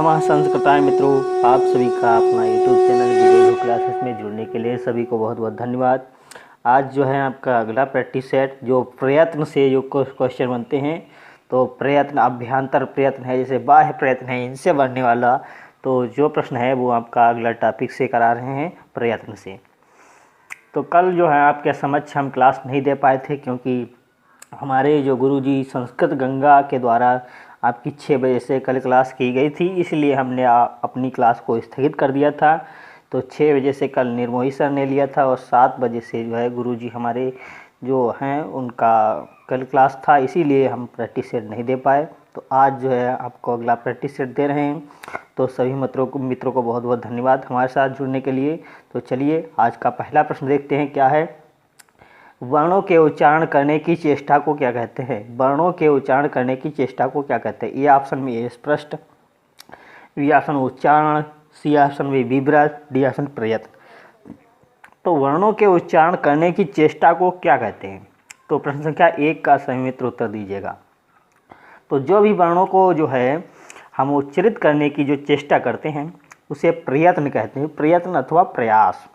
नमः संस्कृताय मित्रों, आप सभी का अपना यूट्यूब चैनल वीडियो क्लासेस में जुड़ने के लिए सभी को बहुत बहुत धन्यवाद। आज जो है आपका अगला प्रैक्टिस सेट जो प्रयत्न से जो क्वेश्चन बनते हैं, तो प्रयत्न अभ्यंतर प्रयत्न है, जैसे बाह्य प्रयत्न है, इनसे बनने वाला तो जो प्रश्न है वो आपका अगला टॉपिक से करा रहे हैं प्रयत्न से। तो कल जो है आपके समक्ष हम क्लास नहीं दे पाए थे क्योंकि हमारे जो गुरुजी संस्कृत गंगा के द्वारा आपकी 6 बजे से कल क्लास की गई थी, इसलिए हमने अपनी क्लास को स्थगित कर दिया था। तो 6 बजे से कल निर्मोही सर ने लिया था और 7 बजे से जो है गुरुजी हमारे जो हैं उनका कल क्लास था, इसीलिए हम प्रैक्टिस सेट नहीं दे पाए। तो आज जो है आपको अगला प्रैक्टिस सेट दे रहे हैं। तो सभी मित्रों को बहुत बहुत धन्यवाद हमारे साथ जुड़ने के लिए। तो चलिए आज का पहला प्रश्न देखते हैं क्या है। वर्णों के उच्चारण करने की चेष्टा को क्या कहते हैं? वर्णों के उच्चारण करने की चेष्टा को क्या कहते हैं? ए ऑप्शन में ए स्पष्ट, बी ऑप्शन उच्चारण, सी ऑप्शन में विव्रत, डी ऑप्शन प्रयत्न। तो वर्णों के उच्चारण करने की चेष्टा को क्या कहते हैं? तो प्रश्न संख्या 1 का सही मित्र उत्तर दीजिएगा। तो जो भी वर्णों को जो है हम उच्चरित करने की जो चेष्टा करते हैं उसे प्रयत्न कहते हैं। प्रयत्न अथवा प्रयास,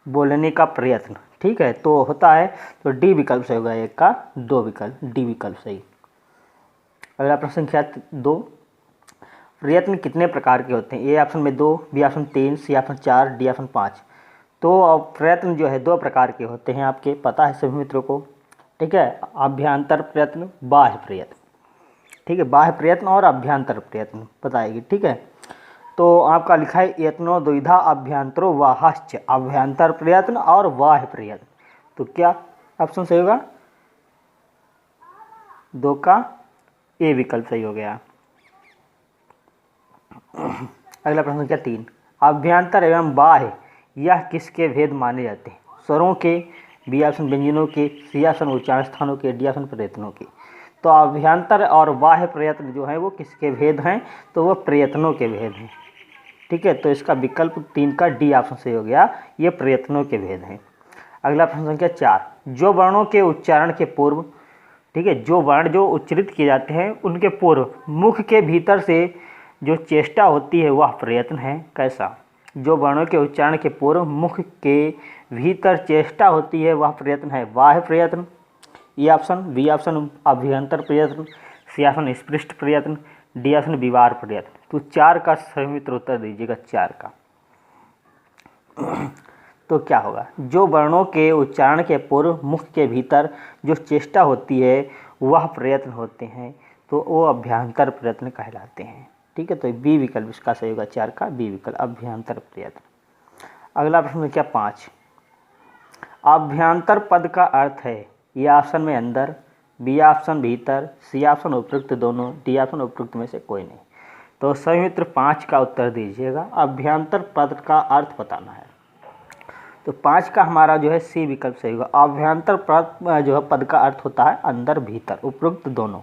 बोलने का प्रयत्न, ठीक है। तो होता है तो डी विकल्प सही होगा, एक का 2 विकल्प, डी विकल्प सही। अगला प्रश्न संख्या 2, प्रयत्न कितने प्रकार के होते हैं? ए ऑप्शन में 2, B option 3, C option 4, D option 5। तो प्रयत्न जो है 2 प्रकार के होते हैं, आपके पता है सभी मित्रों को, ठीक है। अभ्यंतर प्रयत्न, बाह्य प्रयत्न, ठीक है। बाह्य प्रयत्न और अभ्यंतर प्रयत्न बताएगी, ठीक है। तो आपका लिखा है यत्नो द्विधा अभ्यंतरो वाहश्च, अभ्यंतर प्रयत्न और बाह्य प्रयत्न। तो क्या ऑप्शन सही होगा? 2 का ए विकल्प सही हो गया। अगला प्रश्न संख्या 3, अभ्यंतर एवं बाह्य यह किसके भेद माने जाते हैं? स्वरों के, बी ऑप्शन व्यंजनों के, सी ऑप्शन उच्चारण स्थानों के, डी ऑप्शन प्रयत्नों के। तो अभ्यंतर और बाह्य प्रयत्न जो है वो किसके भेद हैं? तो वो प्रयत्नों के भेद हैं, ठीक है। तो इसका विकल्प 3 का डी ऑप्शन सही हो गया, ये प्रयत्नों के भेद हैं। अगला प्रश्न संख्या 4, जो वर्णों के उच्चारण के पूर्व, ठीक है, जो वर्ण जो उच्चरित किए जाते हैं उनके पूर्व मुख के भीतर से जो चेष्टा होती है वह प्रयत्न है। कैसा? जो वर्णों के उच्चारण के पूर्व मुख के भीतर चेष्टा होती है वह प्रयत्न है बाह्य प्रयत्न। ये ऑप्शन, बी ऑप्शन अभ्यंतर प्रयत्न, सी ऑप्शन स्पृष्ट प्रयत्न, डी ऑप्शन विवार प्रयत्न। तो 4 का सही मित्र उत्तर दीजिएगा, 4 का। तो क्या होगा? जो वर्णों के उच्चारण के पूर्व मुख के भीतर जो चेष्टा होती है वह प्रयत्न होते हैं, तो वो अभ्यंतर प्रयत्न कहलाते हैं, ठीक है। तो बी विकल्प इसका सही होगा, 4 का बी विकल्प, अभ्यंतर प्रयत्न। अगला प्रश्न क्या 5, अभ्यंतर पद का अर्थ है? ये ऑप्शन में अंदर, बी ऑप्शन भीतर, सी ऑप्शन उपयुक्त दोनों, डी ऑप्शन उपयुक्त में से कोई नहीं। तो सही मित्र 5 का उत्तर दीजिएगा, अभ्यंतर पद का अर्थ बताना है। तो 5 का हमारा जो है सी विकल्प सही होगा। अभ्यंतर पद जो है पद का अर्थ होता है अंदर भीतर उपयुक्त दोनों,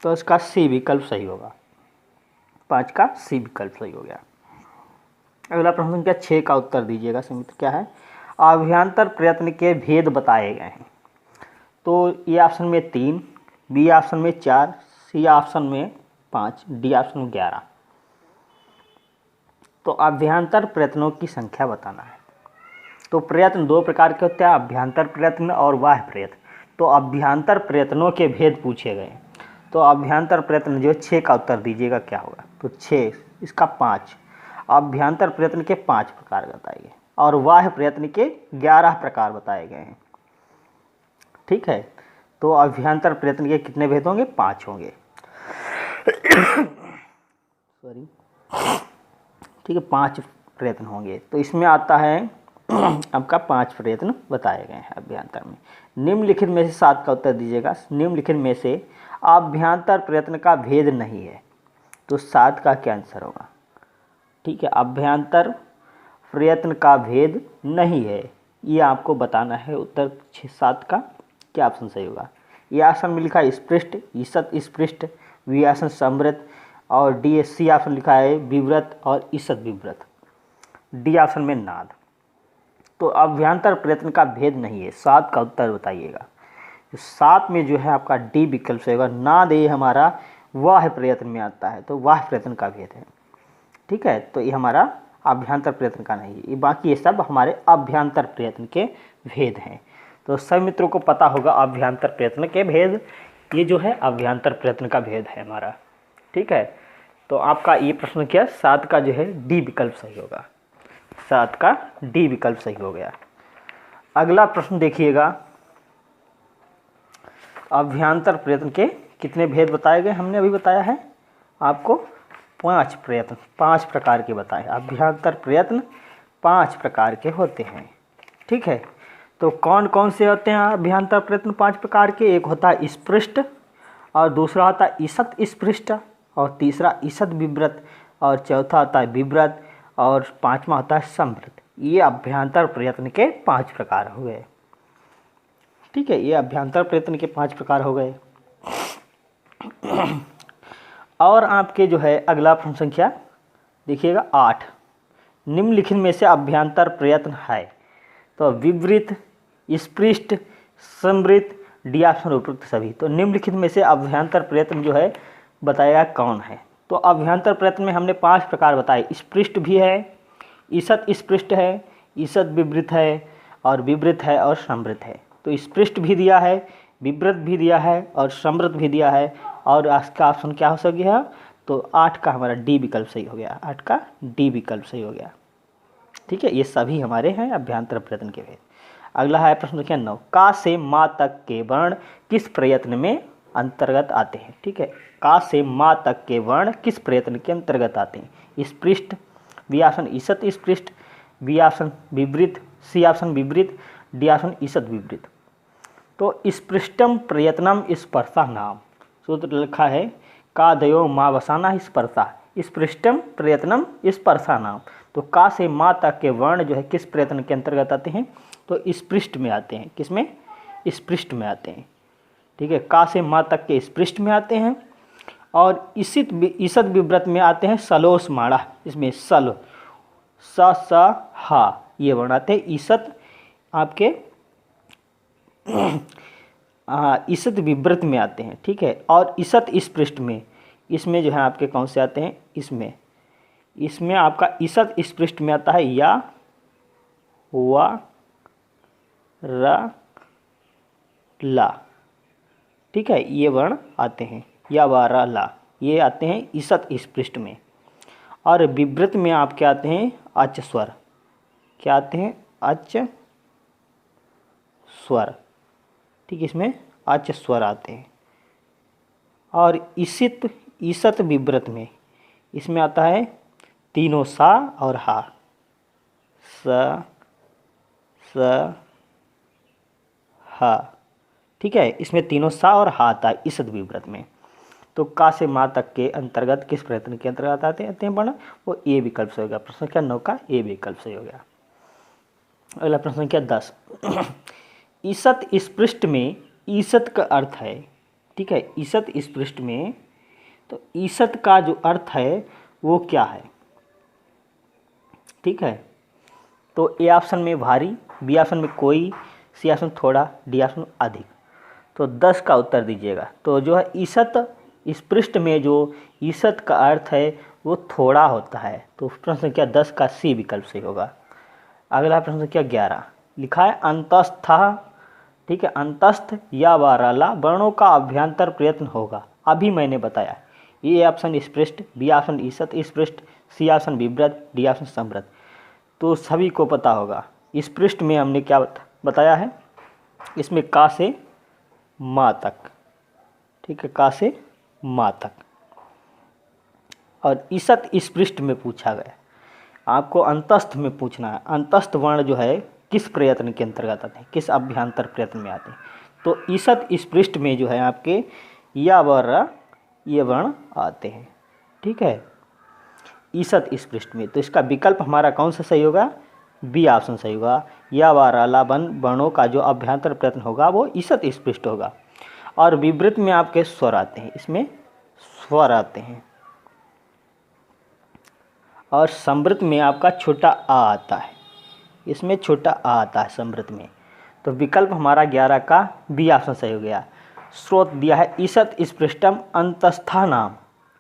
तो इसका सी विकल्प सही होगा, 5 का सी विकल्प सही हो गया। अगला प्रश्न संख्या 6 का उत्तर दीजिएगा सही मित्र, क्या है? अभ्यंतर प्रयत्न के भेद बताए गए हैं। तो ए ऑप्शन में 3, बी ऑप्शन में 4, सी ऑप्शन में 5, डी ऑप्शन में 11। तो अभ्यंतर प्रयत्नों की संख्या बताना है। तो प्रयत्न 2 प्रकार के होते हैं, अभ्यंतर प्रयत्न और बाह्य प्रयत्न। तो अभ्यंतर प्रयत्नों के भेद पूछे गए। तो अभ्यंतर प्रयत्न जो 6 का उत्तर दीजिएगा, क्या होगा? तो 6, इसका 5, अभ्यंतर प्रयत्न के 5 प्रकार बताए गए और बाह्य प्रयत्न के 11 प्रकार बताए गए हैं, ठीक है। तो अभ्यंतर प्रयत्न के कितने भेद होंगे? 5 होंगे, सॉरी, ठीक है, 5 प्रयत्न होंगे। तो इसमें आता है आपका 5 प्रयत्न बताए गए हैं अभ्यंतर में। निम्नलिखित में से 7 का उत्तर दीजिएगा। निम्नलिखित में से अभ्यंतर प्रयत्न का भेद नहीं है, तो 7 का क्या आंसर होगा? ठीक है, अभ्यंतर प्रयत्न का भेद नहीं है, ये आपको बताना है। उत्तर 7 का क्या ऑप्शन सही होगा? ये ऑप्शन में लिखा है स्पृष्ट, ईसत स्पृष्ट, बी ऑप्शन समृत और डी सी ऑप्शन लिखा है विव्रत और ईसत विव्रत, डी ऑप्शन में नाद। तो अभ्यंतर प्रयत्न का भेद नहीं है, 7 का उत्तर बताइएगा। 7 में जो है आपका डी विकल्प से होगा, नाद ये हमारा वाह्य प्रयत्न में आता है, तो वाह्य प्रयत्न का भेद है। ठीक है, तो ये हमारा अभ्यंतर प्रयत्न का नहीं है, ये बाकी ये सब हमारे अभ्यंतर प्रयत्न के भेद हैं। तो सभी मित्रों को पता होगा अभ्यंतर प्रयत्न के भेद, ये जो है अभ्यंतर प्रयत्न का भेद है हमारा। ठीक है, तो आपका ये प्रश्न क्या 7 का जो है डी विकल्प सही होगा, 7 का डी विकल्प सही हो गया। अगला प्रश्न देखिएगा, अभ्यंतर प्रयत्न के कितने भेद बताए गए, हमने अभी बताया है आपको 5 प्रयत्न, 5 प्रकार के बताए। अभ्यंतर प्रयत्न 5 प्रकार के होते हैं। ठीक है, तो कौन कौन से होते हैं अभ्यंतर प्रयत्न 5 प्रकार के? एक होता है स्पृष्ट, और दूसरा होता है ईषत स्पृष्ट, और तीसरा ईषत विव्रत, और चौथा होता है विव्रत, और पांचवा होता है संवृत। ये अभ्यंतर प्रयत्न के 5 प्रकार हो गए। ठीक है, ये अभ्यंतर प्रयत्न के 5 प्रकार हो गए। और आपके जो है अगला प्रश्न संख्या देखिएगा 8, निम्नलिखित में से अभ्यंतर प्रयत्न है। तो विवृत, स्पृष्ट, संवृत, डी ऑप्शन उपयुक्त सभी। तो निम्नलिखित में से अभ्यंतर प्रयत्न जो है बताया कौन है? तो अभ्यंतर प्रयत्न में हमने 5 प्रकार बताए, स्पृष्ट भी है, ईषत स्पृष्ट है, ईषत विवृत है, और विवृत है, और संवृत है। तो स्पृष्ट भी दिया है, विवृत भी दिया है, और संवृत भी दिया है, और इसका ऑप्शन क्या हो गया? तो 8 का हमारा डी विकल्प सही हो गया, 8 का डी विकल्प सही हो गया। ठीक है, ये सभी हमारे हैं अभ्यंतर प्रयत्न के भेद। अगला है प्रश्न संख्या 9, का से माँ तक के वर्ण किस प्रयत्न में अंतर्गत आते हैं? ठीक है, का से माँ तक के वर्ण किस प्रयत्न के अंतर्गत आते हैं? स्पृष्ट, बी ऑप्शन ईषत स्पृष्ट, बी ऑप्शन विवृत, सी ऑप्शन विवृत, डी ऑप्शन ईषत विवृत। तो स्पृष्टम प्रयत्नम स्पर्शा नाम, सूत्र लिखा है का दयो माँ बसाना स्पर्शा, स्पृष्टम प्रयत्नम स्पर्शा नाम। तो का से माँ तक के वर्ण जो है किस प्रयत्न के अंतर्गत आते हैं? तो स्पृष्ट में आते हैं। किसमें? स्पृष्ट में आते हैं। ठीक है, का से माँ तक के स्पृष्ट में आते हैं, और ईषत विव्रत में आते हैं सलोस माड़ा, इसमें सल स हा ये वर्ण आते हैं। ईषत आपके ईषत विव्रत में आते हैं। ठीक है, और ईषत स्पृष्ट में, इसमें जो है आपके कौन से आते हैं? इसमें आपका ईषत स्पृष्ट में आता है या, वा, रा, ला। ठीक है, ये वर्ण आते हैं या, वा, रा, ला, ये आते हैं ईषत स्पृष्ट में। और विव्रत में आपके आते हैं अच स्वर, क्या आते हैं? अच स्वर। ठीक, इसमें अच स्वर आते हैं। और ईषत विव्रत में इसमें आता है तीनों सा और हा, स हा। ठीक है, इसमें तीनों सा और हा आता है ईषत विव्रत में। तो का से माँ तक के अंतर्गत किस प्रयत्न के अंतर्गत आते हैं वर्ण? वो ए विकल्प से हो गया। प्रश्न संख्या 9 का ए विकल्प से हो गया। अगला प्रश्न संख्या 10, ईषत स्पृष्ट में ईषत का अर्थ है। ठीक है, ईषत स्पृष्ट में तो ईषत का जो अर्थ है वो क्या है? ठीक है, तो ए ऑप्शन में भारी, बी ऑप्शन में कोई, सी ऑप्शन थोड़ा, डी ऑप्शन अधिक। तो 10 का उत्तर दीजिएगा। तो जो है ईषत स्पृष्ट में जो ईषत का अर्थ है वो थोड़ा होता है। तो प्रश्न संख्या 10 का सी विकल्प सही होगा। अगला प्रश्न संख्या 11 लिखा है अंतस्थ। ठीक है, अंतस्थ या वाराला वर्णों का अभ्यंतर प्रयत्न होगा। अभी मैंने बताया, ए ऑप्शन स्पृष्ट, बी ऑप्शन ईषत स्पृष्ट, सी ऑप्शन विव्रत, डी ऑप्शन संवृत। तो सभी को पता होगा स्पृष्ट में हमने क्या बताया है, इसमें का से माँ तक। ठीक है, का से माँ तक। और ईषत स्पृष्ट में पूछा गया, आपको अंतस्थ में पूछना है अंतस्थ वर्ण जो है किस प्रयत्न के अंतर्गत आते हैं, किस अभ्यंतर प्रयत्न में आते हैं। तो ईषत स्पृष्ट में जो है आपके या व ये वर्ण आते हैं। ठीक है, ईषत स्पृष्ट में। तो इसका विकल्प हमारा कौन सा सही होगा? बी ऑप्शन सही होगा। या व ला वर्णों का जो अभ्यंतर प्रयत्न होगा वो ईषत स्पृष्ट होगा। और विवृत में आपके स्वर आते हैं, इसमें स्वर आते हैं। और संवृत में आपका छोटा आ आता है, इसमें छोटा आ आता है संवृत में। तो विकल्प हमारा 11 का बी ऑप्शन सही हो गया। स्रोत दिया है ईसत स्पृष्टम अंतस्था नाम।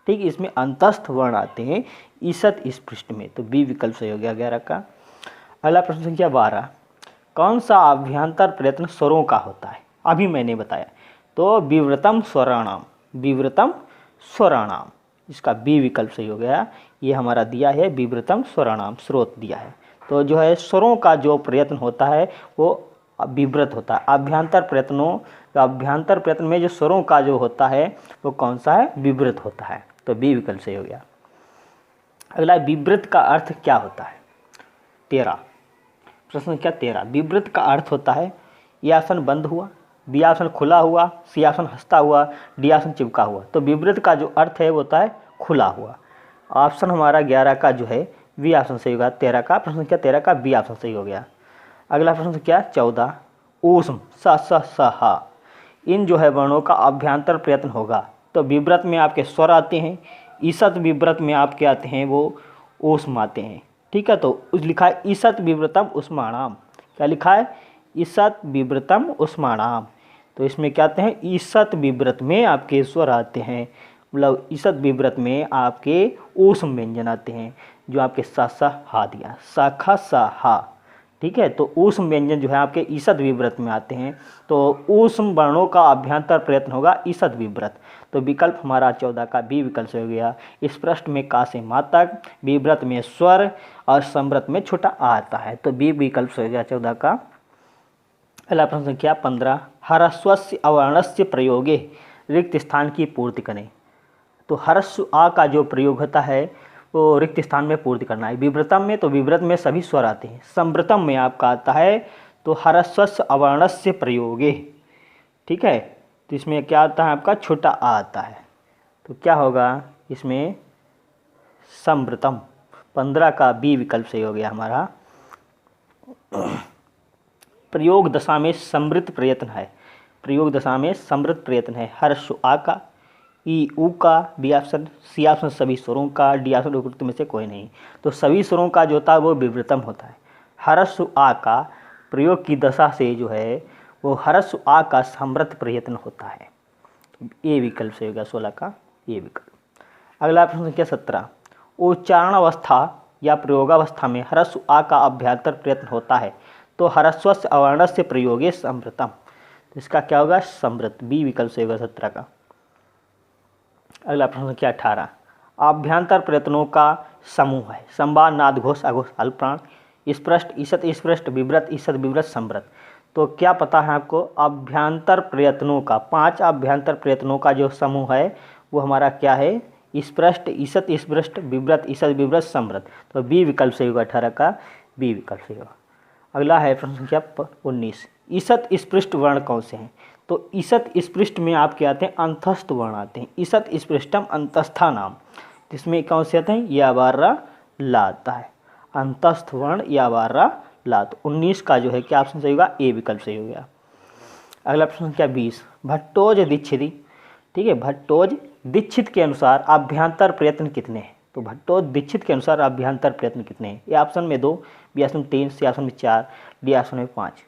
ठीक, इसमें अंतस्थ वर्ण आते हैं ईसत स्पृष्ट में, तो बी विकल्प सही हो गया 11 का। अगला प्रश्न संख्या 12, कौन सा अभ्यंतर प्रयत्न स्वरों का होता है? अभी मैंने बताया, तो विव्रतम स्वराणाम, विव्रतम स्वराणाम, इसका बी विकल्प सही हो गया। ये हमारा दिया है विव्रतम स्वराणाम, स्रोत दिया है। तो जो है स्वरों का जो प्रयत्न होता है वो विव्रत होता है। अभ्यंतर प्रयत्नों, अभ्यंतर प्रयत्न में जो स्वरों का जो होता है वो कौन सा है? विव्रत होता है, तो बी विकल्प सही हो गया। अगला, विव्रत का अर्थ क्या होता है? 13, प्रश्न संख्या 13, विव्रत का अर्थ होता है ए आसन बंद हुआ, बी आसन खुला हुआ, सी आसन हंसता हुआ, डी आसन चिपका हुआ। तो विव्रत का जो अर्थ है वो होता है खुला हुआ। ऑप्शन हमारा 11 का जो है बी ऑप्शन सही होगा। 13 का, प्रश्न संख्या 13 का बी ऑप्शन सही हो गया। अगला प्रश्न संख्या 14, ऊष्म स स स ह, इन जो है वर्णों का अभ्यंतर प्रयत्न होगा। तो विव्रत में आपके स्वर आते हैं, ईसत विव्रत में आपके आते हैं वो ऊष्म आते हैं। ठीक है, तो उस लिखा है ईसत विव्रतम उष्माणाम। क्या लिखा है? ईसत विव्रतम उष्माणाम। तो इसमें क्या आते हैं? ईसत विव्रत में आपके स्वर आते हैं, मतलब ईसत विव्रत में आपके ऊष्म व्यंजन आते हैं, जो आपके सा सा हा दिया, सा ख सा हा। ठीक है, तो ऊष्म व्यंजन जो है आपके ईसत विव्रत में आते हैं। तो ऊष्म वर्णों का अभ्यंतर प्रयत्न होगा ईसत विव्रत। तो विकल्प हमारा 14 का बी विकल्प से हो गया। स्पष्ट में का से मा तक, विव्रत में स्वर और संव्रत में छोटा आ आता है, तो बी विकल्प से हो गया 14 का। अगला प्रश्न संख्या 15, ह्रस्वस्य अवर्णस्य प्रयोगे रिक्त स्थान की पूर्ति करें। तो ह्रस्व आ का जो प्रयोग होता है वो रिक्त स्थान में पूर्ति करना है। विव्रतम में, तो विव्रत में सभी स्वर आते हैं। संव्रतम में आपका आता है तो ह्रस्वस्य अवर्णस्य प्रयोगे। ठीक है, तो इसमें क्या आता है आपका? छोटा आ आता है, तो क्या होगा इसमें? संव्रतम। 15 का बी विकल्प सही हो गया हमारा। प्रयोग दशा में समृद्ध प्रयत्न है, प्रयोग दशा में समृद्ध प्रयत्न है। ह्रस्व आ का, ई ऊ का, बी ऑप्शन, सी ऑप्शन सभी स्वरों का, डी ऑप्शन उपरोक्त में से कोई नहीं। तो सभी स्वरों का जो होता है वो विव्रतम होता है। ह्रस्व आ का प्रयोग की दशा से जो है वो ह्रस्व आ का समृद्ध प्रयत्न होता है। ए विकल्प से होगा 16 का ए विकल्प। अगला प्रश्न संख्या 17, उच्चारण अवस्था या प्रयोगावस्था में ह्रस्व आ का अभ्यंतर प्रयत्न होता है, तो ह्रस्वस्य अवर्णस्य प्रयोगे संवृतम। तो इसका क्या होगा? संवृत, बी विकल्प से होगा 17 का। अगला प्रश्न संख्या 18, अभ्यंतर प्रयत्नों का समूह है। संवाद, नाद, घोष, अघोष, अल्पप्राण, स्पष्ट, ईसत स्पष्ट, विव्रत, ईसत विव्रत, संव्रत। तो क्या पता है आपको? अभ्यंतर प्रयत्नों का, 5 अभ्यंतर प्रयत्नों का जो समूह है वो हमारा क्या है? स्पष्ट, ईसत स्पष्ट, विव्रत, ईसत विव्रत, संव्रत। तो बी विकल्प से होगा 18 का बी विकल्प से होगा। अगला है प्रश्न संख्या 19, ईसत स्पृष्ट वर्ण कौन से हैं? तो ईसत स्पृष्ट में आपके आते हैं अंतस्थ वर्ण आते हैं। ईसत स्पृष्टम अंतस्था नाम, जिसमें कौन से आते हैं? या बारा ला आता है, अंतस्थ वर्ण या बारा ला। तो 19 का जो है क्या ऑप्शन सही होगा? ए विकल्प सही हो गया। अगला प्रश्न संख्या 20, भट्टोज दीक्षित। ठीक है, भट्टोज दीक्षित के अनुसार अभ्यंतर प्रयत्न कितने हैं? तो भट्टोज दीक्षित के अनुसार अभ्यंतर प्रयत्न कितने हैं? ए ऑप्शन में 2, बी ऑप्शन में 3, सी ऑप्शन में 4, डी ऑप्शन में 5।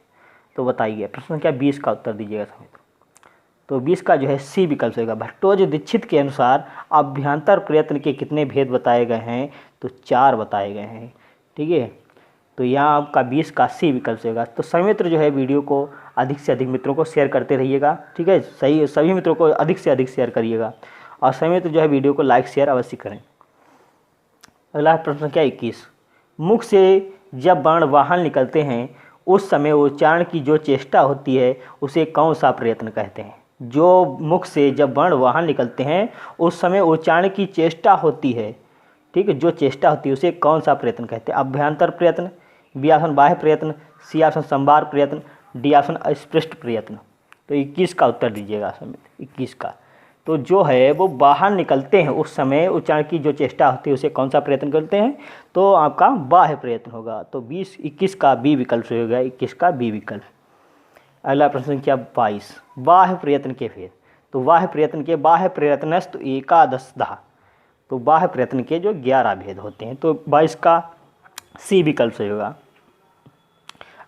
तो बताइए, प्रश्न संख्या 20 का उत्तर दीजिएगा सभी। तो 20 का जो है सी विकल्प होगा। भट्टोज दीक्षित के अनुसार अभ्यंतर प्रयत्न के कितने भेद बताए गए हैं? तो 4 बताए गए हैं। ठीक है, तो यहाँ आपका 20 का सी विकल्प से होगा। तो सभी मित्र जो है वीडियो को अधिक से अधिक मित्रों को शेयर करते रहिएगा। ठीक है, सभी मित्रों को अधिक से अधिक शेयर करिएगा, और सभी मित्र जो है वीडियो को लाइक शेयर अवश्य करें। अगला प्रश्न संख्या 21, मुख से जब वर्ण बाहर निकलते हैं उस समय उच्चारण की जो चेष्टा होती है उसे कौन सा प्रयत्न कहते हैं? जो मुख से जब वर्ण बाहर निकलते हैं उस समय उच्चारण की चेष्टा होती है। ठीक है, जो चेष्टा होती है उसे कौन सा प्रयत्न कहते हैं? अभ्यंतर प्रयत्न, बी ऑप्शन बाह्य प्रयत्न, सी ऑप्शन संवार प्रयत्न, डी ऑप्शन अस्पृष्ट प्रयत्न। तो 21 का उत्तर दीजिएगा समित, 21 का। तो जो है वो बाहर निकलते हैं उस समय उच्चारण की जो चेष्टा होती है उसे कौन सा प्रयत्न करते हैं? तो आपका बाह्य प्रयत्न होगा। तो 21 का बी विकल्प से होगा, 21 का बी विकल्प। अगला प्रश्न संख्या 22, बाह्य प्रयत्न के भेद। तो बाह्य प्रयत्न के, बाह्य प्रयत्नस्तु एकादशधा। तो बाह्य प्रयत्न के जो 11 भेद होते हैं, तो 22 का सी विकल्प से होगा।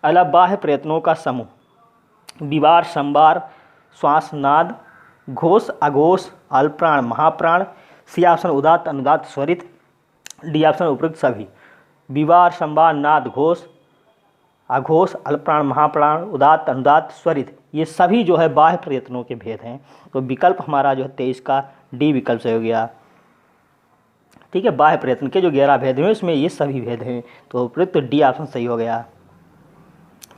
अगला बाह्य प्रयत्नों का समूह, विवार, संवार, श्वास, नाद, घोष अघोष अल्पप्राण महाप्राण, सी ऑप्शन उदात्त अनुदात्त स्वरित, डी ऑप्शन उपयुक्त सभी। विवार संवार नाद घोष अघोष अल्पप्राण महाप्राण उदात्त अनुदात्त स्वरित, ये सभी जो है बाह्य प्रयत्नों के भेद हैं। तो विकल्प हमारा जो है 23 का डी विकल्प से हो गया। ठीक है, बाह्य प्रयत्न के जो 11 भेद हैं उसमें ये सभी भेद हैं, तो उपयुक्त डी ऑप्शन सही हो गया।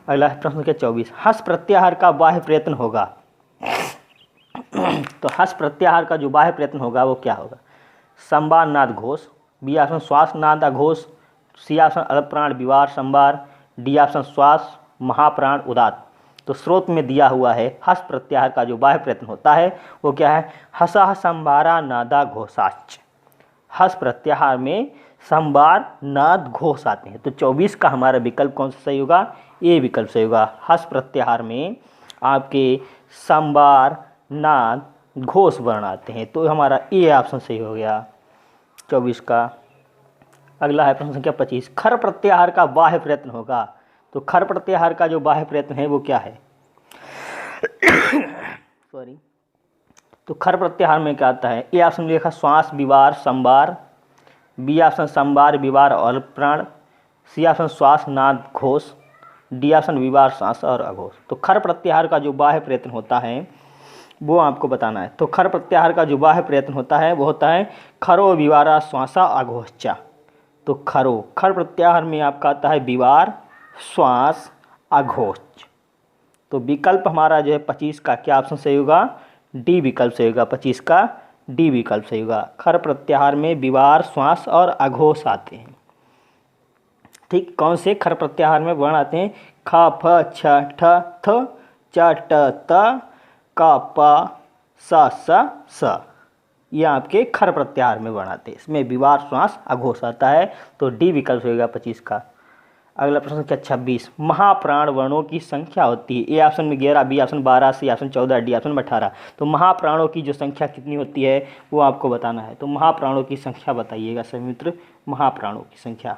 अगला प्रश्न क्या 24, हस प्रत्याहार का बाह्य प्रयत्न होगा। तो हस प्रत्याहार का जो बाह्य प्रयत्न होगा वो क्या होगा? संवार नाद घोष, बी ऑप्शन श्वास नाद अघोष, सी ऑप्शन अल्पप्राण विवार संवार, डी ऑप्शन श्वास महाप्राण उदात्त। तो स्रोत में दिया हुआ है हस प्रत्याहार का जो बाह्य प्रयत्न होता है वो क्या है? हसः संवारा नादा घोषाच। हस प्रत्याहार में संवार नाद घोष आते हैं। तो 24 का हमारा विकल्प कौन सा सही होगा? ए विकल्प सही होगा। हस प्रत्याहार में आपके संवार नाद घोष वर्ण आते हैं, तो हमारा ए ऑप्शन सही हो गया 24 का। अगला है प्रश्न संख्या 25, खर प्रत्याहार का बाह्य प्रयत्न होगा। तो खर प्रत्याहार का जो बाह्य प्रयत्न है वो क्या है? सॉरी, तो खर प्रत्याहार में क्या आता है? ए ऑप्शन में लिखा श्वास विवार संवार, बी ऑप्शन संवार विवार अल्पप्राण, सी ऑप्शन श्वास नाद घोष, डी ऑप्शन विवार श्वास और अघोष। तो खर प्रत्याहार का जो बाह्य प्रयत्न होता है वो आपको बताना है। तो खर प्रत्याहार का जो बाह्य प्रयत्न होता है वो होता है खरो विवारा श्वासा अघोषचा। तो खर प्रत्याहार में आपका आता है विवार श्वास अघोष। तो विकल्प हमारा जो है 25 का क्या ऑप्शन सही होगा? डी विकल्प सही होगा। 25 का डी विकल्प सही होगा। खर प्रत्याहार में विवार श्वास और अघोष आते हैं। ठीक, कौन से खर प्रत्याहार में वर्ण आते हैं? ख फ छ ठ थ च ट त क प स स। ये आपके खर प्रत्याहार में वर्ण आते हैं। इसमें विवार श्वास अघोष आता है, तो डी विकल्प होगा 25 का। अगला प्रश्न क्या 26, महाप्राण वर्णों की संख्या होती है। ए ऑप्शन में 11, B option 12, C option 14, D option 18। तो महाप्राणों की जो संख्या कितनी होती है वो आपको बताना है। तो महाप्राणों की संख्या बताइएगा सभी मित्र, महाप्राणों की संख्या।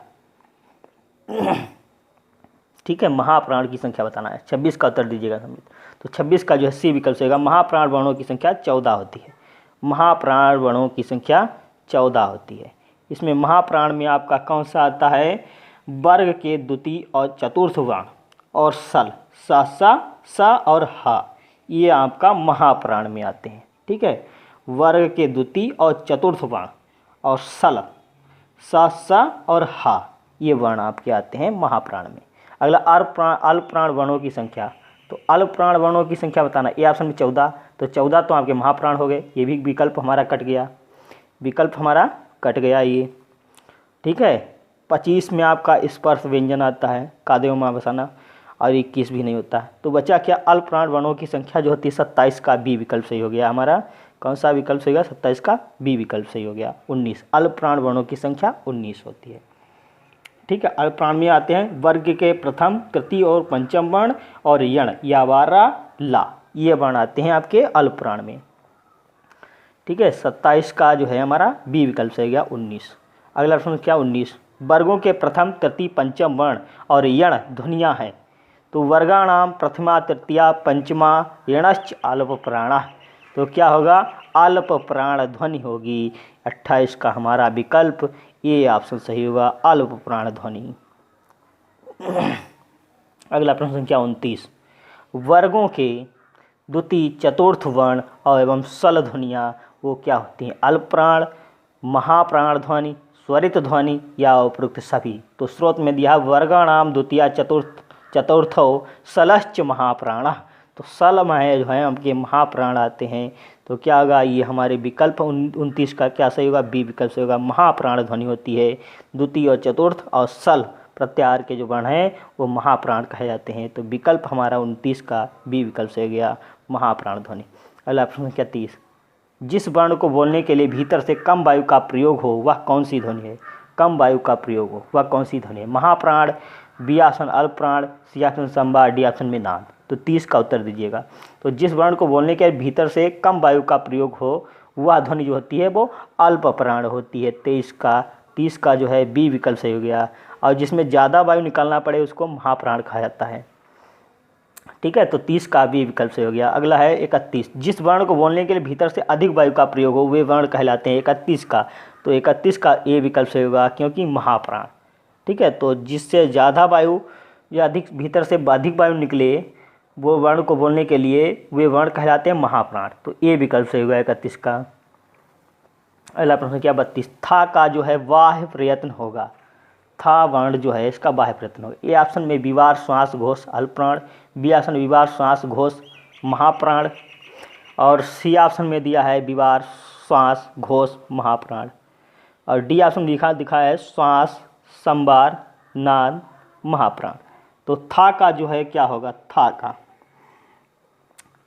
ठीक है, महाप्राण की संख्या बताना है। 26 का उत्तर दीजिएगा सभी मित्र। तो 26 का जो है सी विकल्प से होगा। महाप्राण वर्णों की संख्या 14 होती है। महाप्राण वर्णों की संख्या 14 होती है। इसमें महाप्राण में आपका कौन सा आता है? वर्ग के द्वितीय और चतुर्थ वर्ण और सल स और ह, ये आपका महाप्राण में आते हैं। ठीक है, वर्ग के द्वितीय और चतुर्थ वर्ण और सल स और ह, ये वर्ण आपके आते हैं महाप्राण में। अगला अल्पप्राण वर्णों की संख्या। तो अल्पप्राण वर्णों की संख्या बताना। ए ऑप्शन में 14, तो 14 तो आपके महाप्राण हो गए। ये भी विकल्प हमारा कट गया, विकल्प हमारा कट गया ये। ठीक है, 25 में आपका स्पर्श व्यंजन आता है, कादेव माँ बसाना, और 21 भी नहीं होता है। तो बचा क्या? अल्पप्राण वर्णों की संख्या जो होती है 27 का बी विकल्प सही हो गया हमारा। कौन सा विकल्प सही होगा? 27 का बी विकल्प सही हो गया। 19, अल्पप्राण वर्णों की संख्या 19 होती है। ठीक है, अल्पप्राण में आते हैं वर्ग के प्रथम, तृतीय और पंचम वर्ण और यण यावारा ला, ये वर्ण आते हैं आपके अल्पप्राण में। ठीक है, 27 का जो है हमारा बी विकल्प सही हो गया 19। अगला प्रश्न क्या 19, वर्गों के प्रथम, तृतीय, पंचम वर्ण और यण ध्वनियाँ हैं। तो वर्गाणाम प्रथमा तृतीया पंचमा यणश्च अल्पप्राणा। तो क्या होगा? अल्पप्राण ध्वनि होगी। 28 का हमारा विकल्प ये ऑप्शन सही होगा, अल्पप्राण ध्वनि। अगला प्रश्न संख्या 29, वर्गों के द्वितीय, चतुर्थ वर्ण और एवं सल ध्वनियाँ वो क्या होती हैं? अल्पप्राण, महाप्राण ध्वनि, स्वरित ध्वनि या उपयुक्त सभी। तो स्रोत में दिया वर्गाणाम द्वितीय चतुर्थो सलश्च महाप्राण। तो सल में जो है आपके महाप्राण आते हैं। तो क्या होगा? ये हमारे विकल्प 29 का क्या सही होगा? बी विकल्प सही होगा। महाप्राण ध्वनि होती है। द्वितीय और चतुर्थ और सल प्रत्याहार के जो वर्ण हैं वो महाप्राण कहे जाते हैं। तो विकल्प हमारा 29 का बी विकल्प से गया, महाप्राण ध्वनि। अगला प्रश्न क्या 30, जिस वर्ण को बोलने के लिए भीतर से कम वायु का प्रयोग हो वह कौन सी ध्वनि है? कम वायु का प्रयोग हो वह कौन सी ध्वनि है? महाप्राण, बी ऑप्शन अल्पप्राण, सी ऑप्शन संवार, डी ऑप्शन में नाद। तो 30 का उत्तर दीजिएगा। तो जिस वर्ण को बोलने के भीतर से कम वायु का प्रयोग हो वह ध्वनि जो होती है वो अल्पप्राण होती है। 30 का जो है बी विकल्प सही हो गया। और जिसमें ज़्यादा वायु निकालना पड़े उसको महाप्राण कहा जाता है। ठीक है, तो 30 का बी विकल्प सही हो गया। अगला है 31, जिस वर्ण को बोलने के लिए भीतर से अधिक वायु का प्रयोग हो वे वर्ण कहलाते हैं। 31 का, तो 31 का ए विकल्प सही होगा, क्योंकि महाप्राण। ठीक है, तो जिससे ज़्यादा वायु या अधिक भीतर से अधिक वायु निकले वो वर्ण को बोलने के लिए वे वर्ण कहलाते हैं महाप्राण, तो ए विकल्प सही होगा 31 का। अगला प्रश्न क्या 32, था का जो है बाह्य प्रयत्न होगा। था वर्ण जो है इसका बाह्य प्रयत्न होगा। ए ऑप्शन में विवार श्वास घोष अल्पप्राण, बी ऑप्शन विवार श्वास घोष महाप्राण, और सी ऑप्शन में दिया है विवार श्वास घोष महाप्राण, और डी ऑप्शन दिखा है श्वास संवार नाद महाप्राण। तो था का जो है क्या होगा, था का,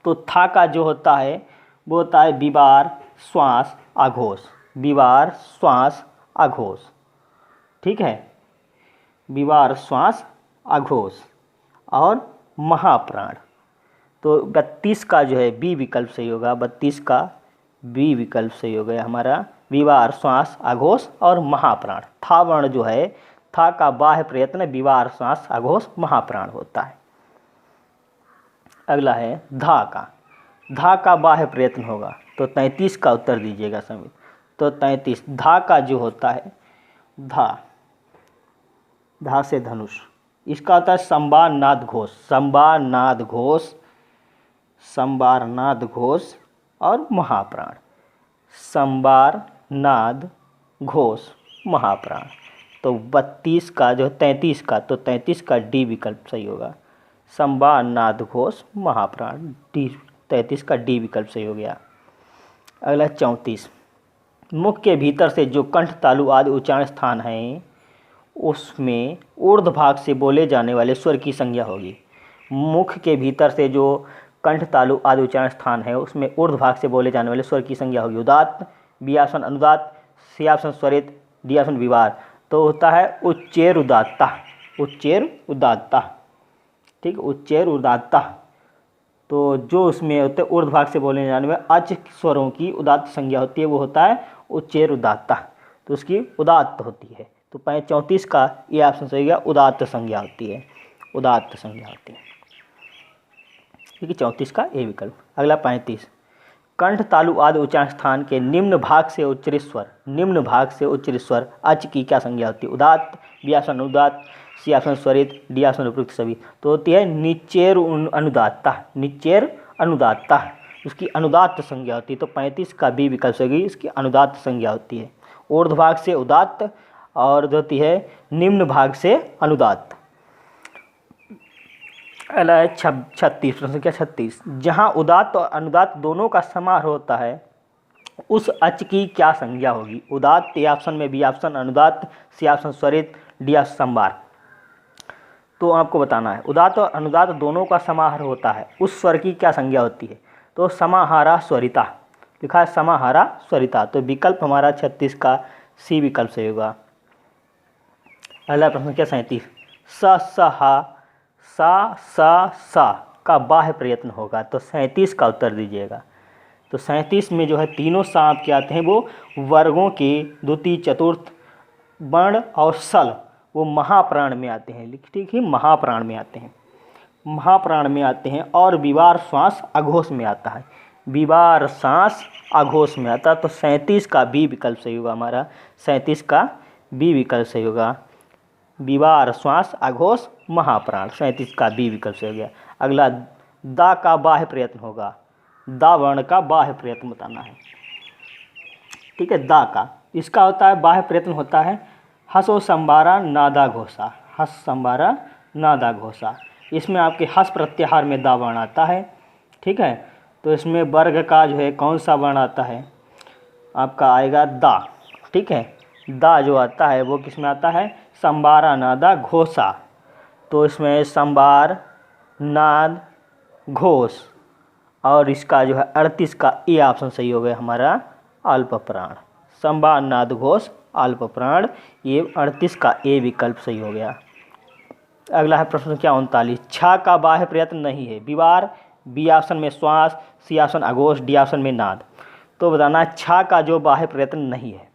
तो था का जो होता है वो होता है विवार श्वास आघोष, विवार श्वास आघोष। ठीक है, विवार श्वास आघोष और महाप्राण। तो 32 का जो है बी विकल्प सही होगा, 32 का बी विकल्प सही हो गया हमारा, विवार श्वास आघोष और महाप्राण। था वर्ण जो है, था का बाह्य प्रयत्न विवार श्वास आघोष महाप्राण होता है। अगला है धा का, धा का बाह्य प्रयत्न होगा, तो 33 का उत्तर दीजिएगा समीप। तो 33 धा का जो होता है, धा, धा से धनुष, इसका होता है संवार नाद घोष, संवार नाद घोष, संवार नाद घोष और महाप्राण, संवार नाद घोष महाप्राण। तो 32 का जो 33 का, तो 33 का डी विकल्प सही होगा, संवार नाद घोष महाप्राण, डी 33 का डी विकल्प सही हो गया। अगला 34, मुख के भीतर से जो कंठ तालु आदि उच्चारण स्थान हैं उसमें ऊर्ध्व भाग से बोले जाने वाले स्वर की संज्ञा होगी। मुख के भीतर से जो कंठ तालु आदि उच्चारण स्थान है उसमें ऊर्ध्व भाग से बोले जाने वाले स्वर की संज्ञा होगी। उदात्त, बी ऑप्शन अनुदात्त, सी ऑप्शन स्वरित, डी ऑप्शन विवार। तो होता है उच्चेर उदात्ता, उच्चेर उदात्ता। ठीक, उच्चेर उदात्ता। तो जो उसमें होते हैं ऊर्ध्व भाग से बोले जाने में अच स्वरों की उदात्त संज्ञा होती है, वो होता है उच्चेर उदात्ता, तो उसकी उदात्त होती है। तो 34 का ये ऑप्शन सही गया, उदात्त संज्ञा होती है, उदात्त संज्ञा होती है। ठीक है, 34 का ए विकल्प। अगला 35, कंठ तालु आदि उच्चारण स्थान के निम्न भाग से उच्चरित स्वर, निम्न भाग से उच्चरित स्वर अच की क्या संज्ञा होती है। उदात्त, बी ऑप्शन अनुदात्त, सी ऑप्शन स्वरित, डी ऑप्शन उपयुक्त सभी। तो होती है निचेर अनुदात्ता, निचेर अनुदात्ता, उसकी अनुदात्त संज्ञा होती है। तो 35 का बी विकल्प होगी, इसकी अनुदात्त संज्ञा होती है। ऊर्ध्व भाग से उदात्त और जो होती है निम्न भाग से अनुदात्त। अगला है 36, प्रश्न क्या 36, जहाँ उदात्त और अनुदात्त दोनों का समारोह होता है उस अच की क्या संज्ञा होगी। उदात्त ए ऑप्शन में, बी ऑप्शन अनुदात्त, सी ऑप्शन स्वरित, डी ऑप्शन संवार। तो आपको बताना है उदात्त और अनुदात्त दोनों का समाहार होता है उस स्वर की क्या संज्ञा होती है। तो समाहारा स्वरिता, लिखा है समाहारा स्वरिता। तो विकल्प हमारा 36 का सी विकल्प से होगा। अगला प्रश्न क्या 37, स स हा सा का बाह्य प्रयत्न होगा। तो 37 का उत्तर दीजिएगा। तो 37 में जो है तीनों सा आपके आते हैं वो वर्गों के द्वितीय चतुर्थ वर्ण और सल वो महाप्राण में आते हैं। ठीक है, महाप्राण में आते हैं, महाप्राण में आते हैं और विवार श्वास अघोष में आता है, विवार श्वास अघोष में आता है। तो 37 का बी विकल्प सही होगा हमारा, 37 का बी विकल्प सही होगा, विवार श्वास अघोष महाप्राण, 37 का बी विकल्प सही हो गया। अगला दा का बाह्य प्रयत्न होगा, दा वर्ण का बाह्य प्रयत्न बताना है। ठीक है, दा का इसका होता है बाह्य प्रयत्न होता है हसो संबारा नादा घोषा, हस संबारा नादा घोषा। इसमें आपके हस प्रत्याहार में दा वर्ण आता है। ठीक है, तो इसमें वर्ग का जो है कौन सा वर्ण आता है आपका आएगा दा। ठीक है, दा जो आता है वो किस में आता है, संबारा नादा घोषा। तो इसमें संबार नाद घोष और इसका जो है 38 का ए ऑप्शन सही हो गया हमारा अल्प प्राण, संबार नाद घोष अल्प प्राण, ये 38 का ए विकल्प सही हो गया। अगला है प्रश्न क्या 39, छा का बाह्य प्रयत्न नहीं है। विवार, बी ऑप्शन में श्वास, सी ऑप्शन अघोष, डी ऑप्शन में नाद। तो बताना छा का जो बाह्य प्रयत्न नहीं है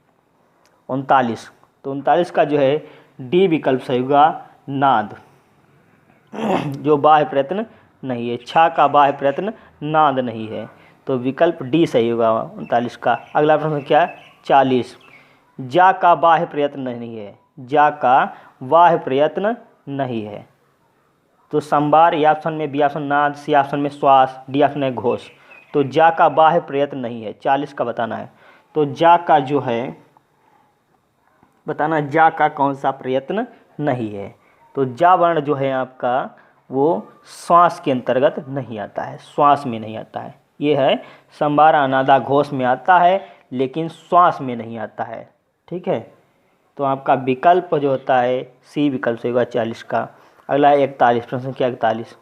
39, तो 39 का जो है डी विकल्प सही होगा नाद, जो बाह्य प्रयत्न नहीं है। छा का बाह्य प्रयत्न नाद नहीं है। तो विकल्प डी सही होगा 39 का। अगला प्रश्न क्या है 40। जा का बाह्य प्रयत्न नहीं है। जा का बाह्य प्रयत्न नहीं है। तो संबार, ए ऑप्शन में, बी ऑप्शन नाद, सी ऑप्शन में श्वास, डी ऑप्शन है घोष। तो जा का बाह्य प्रयत्न नहीं है, 40 का बताना है। तो जा का जो है बताना, जा का कौन सा प्रयत्न नहीं है। तो जा वर्ण जो है आपका वो श्वास के अंतर्गत नहीं आता है, श्वास में नहीं आता है। ये है संबार अनादा घोष में आता है लेकिन श्वास में नहीं आता है। ठीक है, तो आपका विकल्प जो होता है सी विकल्प से होगा 40 का। अगला 41 प्रश्न क्या 41।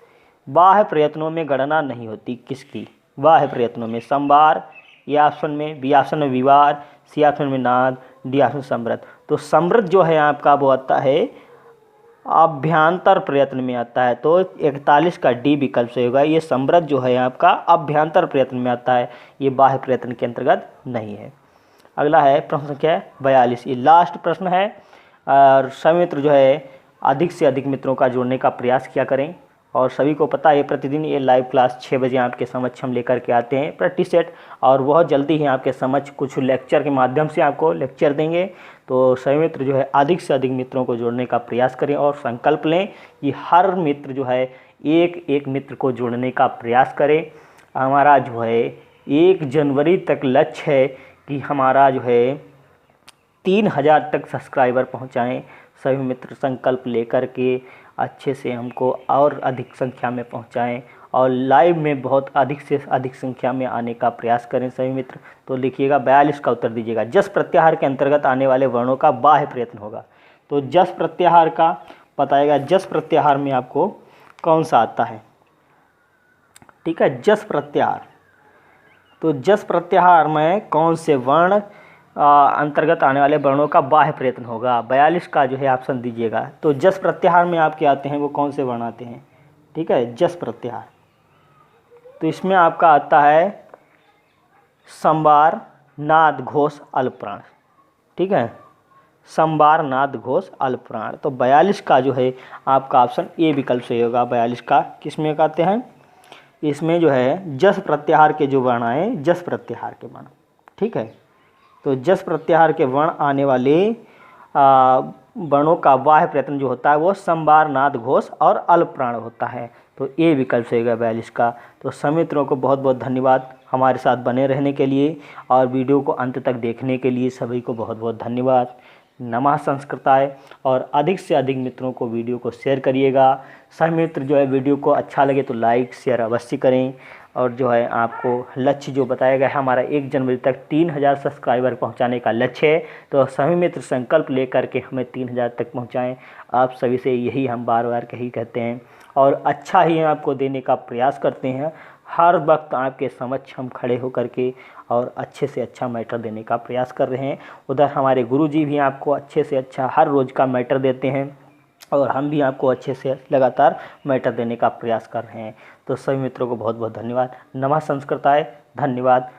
बाह्य प्रयत्नों में गणना नहीं होती किसकी। बाह्य प्रयत्नों में संबार, ए ऑप्शन में, बी ऑप्शन में विवार, सी ऑप्शन में नाद, डी ऑप्शन समृद्ध। तो समृद्ध जो है आपका वो आता है अभ्यंतर प्रयत्न में आता है। तो 41 का डी विकल्प से होगा। ये समृद्ध जो है आपका अभ्यंतर प्रयत्न में आता है, ये बाह्य प्रयत्न के अंतर्गत नहीं है। अगला है प्रश्न क्या है 42। ये लास्ट प्रश्न है। और सभी मित्र जो है अधिक से अधिक मित्रों का जोड़ने का प्रयास किया करें। और सभी को पता है प्रतिदिन ये लाइव क्लास 6 बजे आपके समक्ष हम लेकर के आते हैं प्रैक्टिस सेट, और बहुत जल्दी ही आपके समक्ष कुछ लेक्चर के माध्यम से आपको लेक्चर देंगे। तो सभी मित्र जो है अधिक से अधिक मित्रों को जोड़ने का प्रयास करें और संकल्प लें कि हर मित्र जो है एक एक मित्र को जोड़ने का प्रयास करें। हमारा जो है 1 जनवरी तक लक्ष्य है कि हमारा जो है 3000 तक सब्सक्राइबर पहुंचाएं। सभी मित्र संकल्प लेकर के अच्छे से हमको और अधिक संख्या में पहुंचाएं और लाइव में बहुत अधिक से अधिक संख्या में आने का प्रयास करें सभी मित्र। तो लिखिएगा 42 का उत्तर दीजिएगा। जस प्रत्याहार के अंतर्गत आने वाले वर्णों का बाह्य प्रयत्न होगा। तो जस प्रत्याहार का बताएगा, जस प्रत्याहार में आपको कौन सा आता है। ठीक है, जस प्रत्याहार। तो जस प्रत्याहार में कौन से वर्ण अंतर्गत आने वाले वर्णों का बाह्य प्रयत्न होगा। 42 का जो है ऑप्शन दीजिएगा। तो जस प्रत्याहार में आपके आते हैं वो कौन से वर्ण आते हैं। ठीक है, जस प्रत्याहार। तो इसमें आपका आता है संबार, नाद, घोष, अल्पप्राण। ठीक है, संबार, नाद, घोष, अल्पप्राण। तो 42 का जो है आपका ऑप्शन ए विकल्प से होगा। 42 का किसमें आते हैं, इसमें जो है जस प्रत्याहार के जो वर्ण आए, जस प्रत्याहार के वर्ण। ठीक है, तो जस प्रत्याहार के वर्ण आने वाले वर्णों का बाह्य प्रयत्न जो होता है वो संबार, नाद, घोष और अल्पप्राण होता है। तो ए विकल्प से होगा 42 का। तो सभी मित्रों को बहुत बहुत धन्यवाद हमारे साथ बने रहने के लिए और वीडियो को अंत तक देखने के लिए सभी को बहुत बहुत धन्यवाद। नमः संस्कृताय। और अधिक से अधिक मित्रों को वीडियो को शेयर करिएगा। सभी मित्र जो है वीडियो को अच्छा लगे तो लाइक शेयर अवश्य करें। और जो है आपको लक्ष्य जो बताया गया है हमारा 1 जनवरी तक 3000 सब्सक्राइबर पहुंचाने का लक्ष्य है। तो सभी मित्र संकल्प लेकर के हमें 3000 तक पहुंचाएं। आप सभी से यही हम बार बार कही कहते हैं और अच्छा ही आपको देने का प्रयास करते हैं। हर वक्त आपके समक्ष हम खड़े होकर के और अच्छे से अच्छा मैटर देने का प्रयास कर रहे हैं। उधर हमारे गुरुजी भी आपको अच्छे से अच्छा हर रोज़ का मैटर देते हैं और हम भी आपको अच्छे से लगातार मैटर देने का प्रयास कर रहे हैं। तो सभी मित्रों को बहुत बहुत धन्यवाद। नमः संस्कृताय। धन्यवाद।